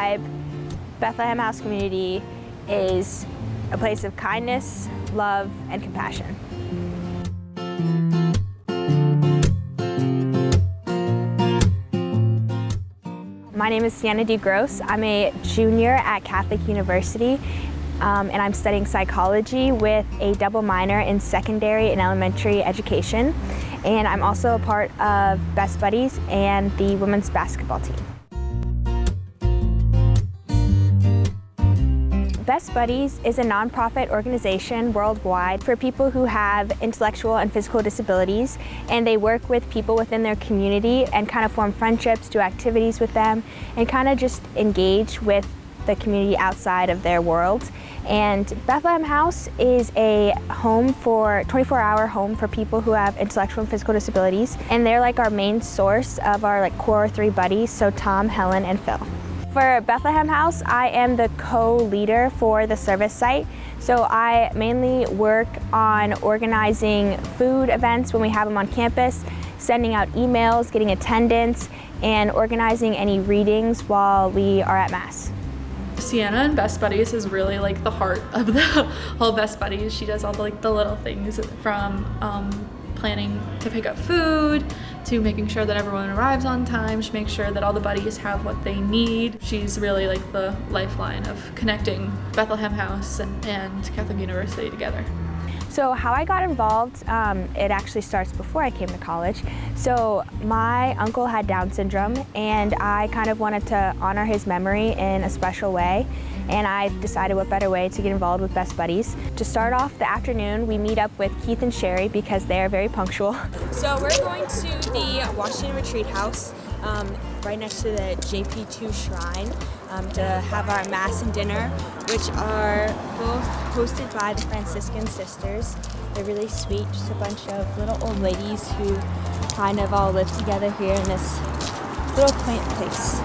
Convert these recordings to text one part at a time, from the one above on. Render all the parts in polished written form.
vibe, Bethlehem House Community is a place of kindness, love, and compassion. My name is Sienna DeGross. I'm a junior at Catholic University, and I'm studying psychology with a double minor in secondary and elementary education. And I'm also a part of Best Buddies and the women's basketball team. Best Buddies is a nonprofit organization worldwide for people who have intellectual and physical disabilities, and they work with people within their community and kind of form friendships, do activities with them, and kind of just engage with the community outside of their world. And Bethlehem House is a home for 24-hour home for people who have intellectual and physical disabilities, and they're like our main source of our core 3 buddies, so Tom, Helen, and Phil. For Bethlehem House, I am the co-leader for the service site. So I mainly work on organizing food events when we have them on campus, sending out emails, getting attendance, and organizing any readings while we are at Mass. Sienna in Best Buddies is really like the heart of the whole Best Buddies. She does all the little things from planning to pick up food to making sure that everyone arrives on time. She makes sure that all the buddies have what they need. She's really like the lifeline of connecting Bethlehem House and Catholic University together. So how I got involved, it actually starts before I came to college. So my uncle had Down syndrome, and I kind of wanted to honor his memory in a special way. And I decided what better way to get involved with Best Buddies. To start off the afternoon, we meet up with Keith and Sherry because they are very punctual. So we're going to the Washington Retreat House, right next to the JP2 Shrine, to have our Mass and dinner, which are both hosted by the Franciscan sisters. They're really sweet, just a bunch of little old ladies who kind of all live together here in this little quaint place.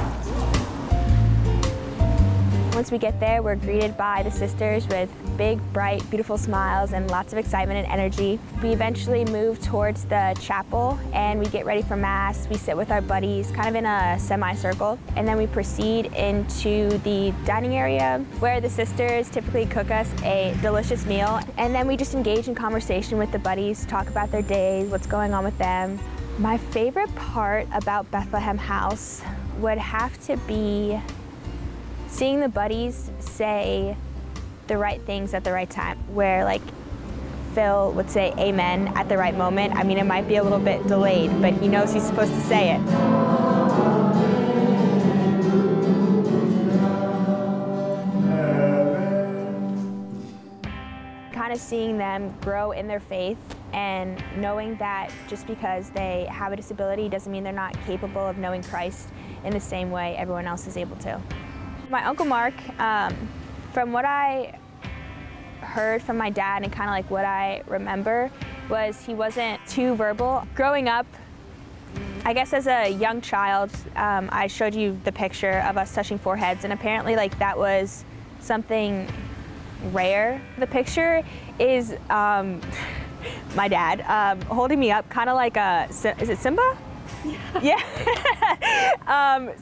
Once we get there, we're greeted by the sisters with big, bright, beautiful smiles and lots of excitement and energy. We eventually move towards the chapel and we get ready for Mass. We sit with our buddies kind of in a semicircle, and then we proceed into the dining area where the sisters typically cook us a delicious meal. And then we just engage in conversation with the buddies, talk about their days, what's going on with them. My favorite part about Bethlehem House would have to be seeing the buddies say the right things at the right time, where like Phil would say amen at the right moment. I mean, it might be a little bit delayed, but he knows he's supposed to say it. Kind of seeing them grow in their faith and knowing that just because they have a disability doesn't mean they're not capable of knowing Christ in the same way everyone else is able to. My Uncle Mark, from what I heard from my dad and kind of like what I remember, was he wasn't too verbal. Growing up, I guess as a young child, I showed you the picture of us touching foreheads, and apparently like that was something rare. The picture is my dad holding me up, kind of like is it Simba? Yeah.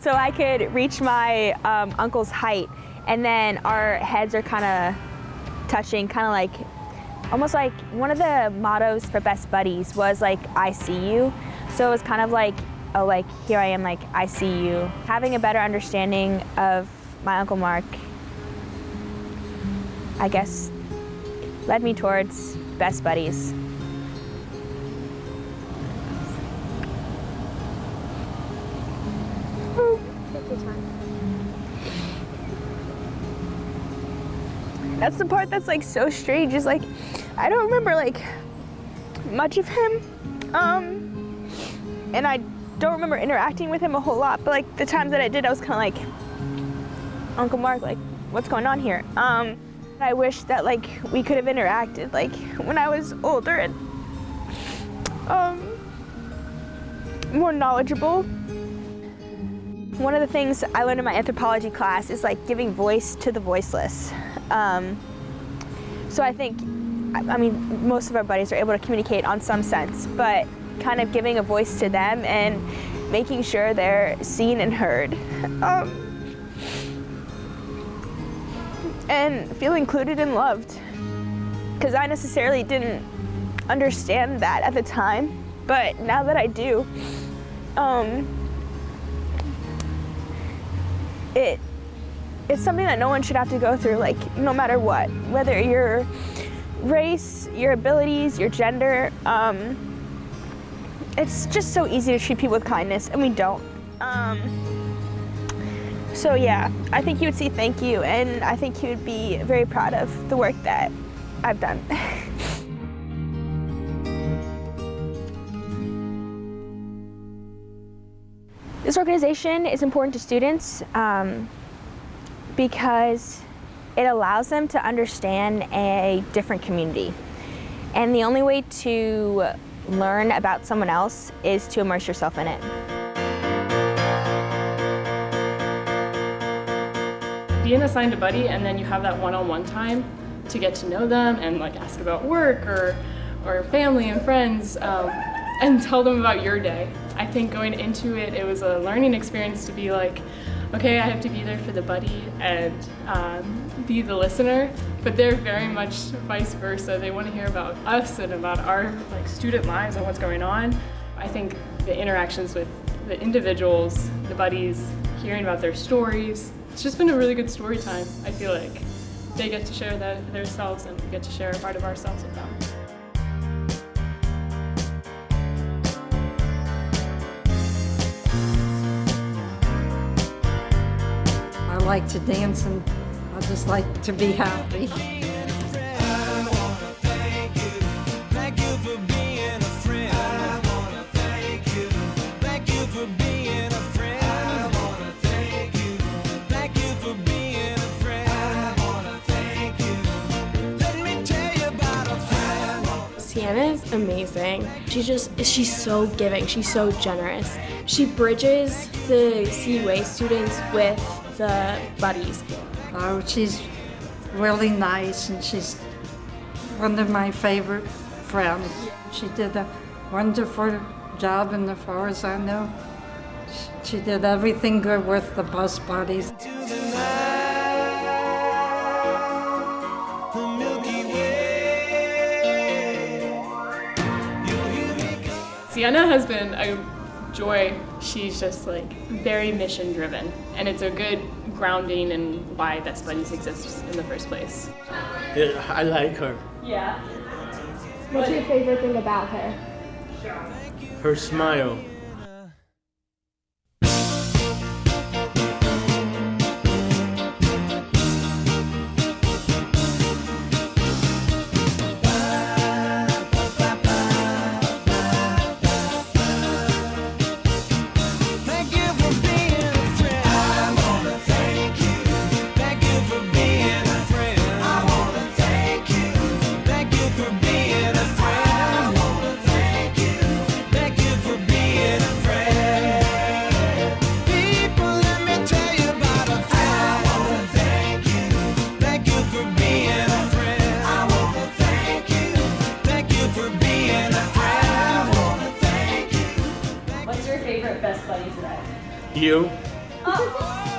So I could reach my uncle's height, and then our heads are kind of touching, kind of like, almost like one of the mottos for Best Buddies was like, I see you. So it was kind of like, oh, like here I am, like I see you. Having a better understanding of my Uncle Mark, I guess, led me towards Best Buddies. That's the part that's like so strange, is like I don't remember like much of him, and I don't remember interacting with him a whole lot, but like the times that I did, I was kind of like, Uncle Mark, like what's going on here? I wish that like we could have interacted like when I was older and more knowledgeable. One of the things I learned in my anthropology class is like giving voice to the voiceless. So I think, I mean, most of our buddies are able to communicate on some sense, but kind of giving a voice to them and making sure they're seen and heard. and feel included and loved. Because I necessarily didn't understand that at the time, but now that I do, it's something that no one should have to go through, like, no matter what, whether your race, your abilities, your gender. It's just so easy to treat people with kindness, and we don't. So yeah, I think he would say thank you, and I think he would be very proud of the work that I've done. This organization is important to students because it allows them to understand a different community. And the only way to learn about someone else is to immerse yourself in it. Being assigned a buddy, and then you have that one-on-one time to get to know them and like ask about work or family and friends, and tell them about your day. I think going into it, it was a learning experience to be like, okay, I have to be there for the buddy and be the listener, but they're very much vice versa. They want to hear about us and about our like student lives and what's going on. I think the interactions with the individuals, the buddies, hearing about their stories, it's just been a really good story time. I feel like they get to share themselves and we get to share a part of ourselves with them. I like to dance and I just like to be happy. Sienna's amazing. She's so giving, she's so generous. She bridges the CUA students with the buddies. Oh, she's really nice and she's one of my favorite friends. She did a wonderful job, and as far as I know, she did everything good with the bus buddies. Sienna has been a joy. She's just like very mission driven, and it's a good grounding in why Best Buddies exists in the first place. Yeah, I like her. Yeah. What's your favorite thing about her? Her smile. What's your favorite Best Buddy today? You? Oh.